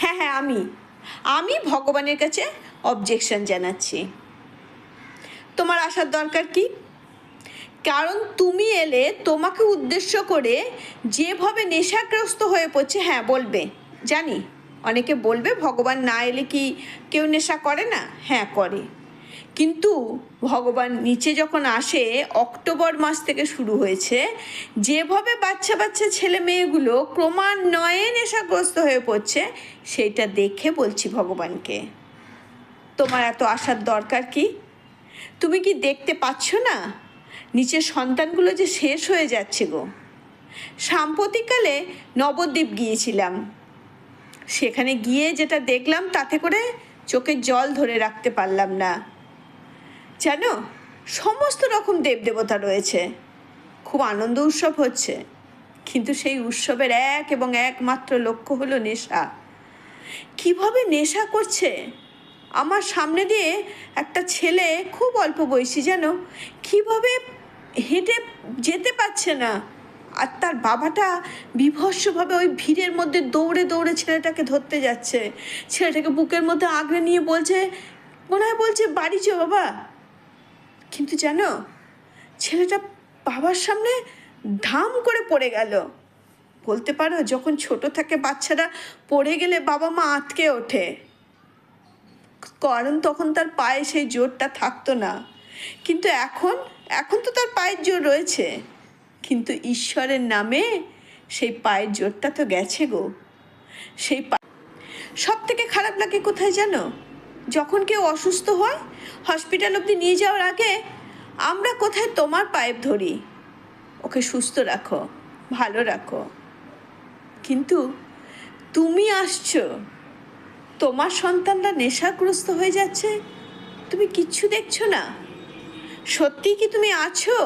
হ্যাঁ হ্যাঁ, আমি ভগবানের কাছে অবজেকশন জানাচ্ছি। তোমার আসার দরকার কি? কারণ তুমি এলে তোমাকে উদ্দেশ্য করে যেভাবে নেশাগ্রস্ত হয়ে পড়ছে, হ্যাঁ বলবে, জানি অনেকে বলবে ভগবান না এলে কি কেউ নেশা করে না? হ্যাঁ করে। কিন্তু ভগবান নিচে যখন আসে, অক্টোবর মাস থেকে শুরু হয়েছে, যেভাবে বাচ্চা বাচ্চা ছেলে মেয়েগুলো ক্রমান্বয়ে নেশাগ্রস্ত হয়ে পড়ছে, সেইটা দেখে বলছি ভগবানকে, তোমার এত আসার দরকার কি? তুমি কি দেখতে পাচ্ছ না নিচের সন্তানগুলো যে শেষ হয়ে যাচ্ছে গো? সাম্প্রতিককালে নবদ্বীপ গিয়েছিলাম, সেখানে গিয়ে যেটা দেখলাম তাতে করে চোখের জল ধরে রাখতে পারলাম না। জানো, সমস্ত রকম দেবদেবতা রয়েছে, খুব আনন্দ উৎসব হচ্ছে, কিন্তু সেই উৎসবের এক এবং একমাত্র লক্ষ্য হলো নেশা। কিভাবে নেশা করছে! আমার সামনে দিয়ে একটা ছেলে, খুব অল্প বয়সী, যেন কিভাবে হেঁটে যেতে পারছে না, আর তার বাবাটা বীভৎসভাবে ওই ভিড়ের মধ্যে দৌড়ে দৌড়ে ছেলেটাকে ধরতে যাচ্ছে, ছেলেটাকে বুকের মধ্যে আগলে নিয়ে বলছে, মনে হয় বলছে বাড়ি চো বাবা। কিন্তু জানো, ছেলেটা বাবার সামনে ধাম করে পড়ে গেল। বলতে পারো, যখন ছোট থাকে বাচ্চারা পড়ে গেলে বাবা মা আটকে ওঠে, কারণ তখন তার পায়ে সেই জোরটা থাকতো না। কিন্তু এখন তো তার পায়ের জোর রয়েছে, কিন্তু ঈশ্বরের নামে সেই পায়ের জোরটা তো গেছে গো। সেই সব থেকে খারাপ লাগে কোথায় জানো? যখন কেউ অসুস্থ হয়, হসপিটাল অবধি নিয়ে যাওয়ার আগে আমরা কোথায় তোমার পাইপ ধরি, ওকে সুস্থ রাখো, ভালো রাখো। কিন্তু তুমি আসছো, তোমার সন্তানরা নেশাগ্রস্ত হয়ে যাচ্ছে, তুমি কিচ্ছু দেখছো না। সত্যি কি তুমি আছো?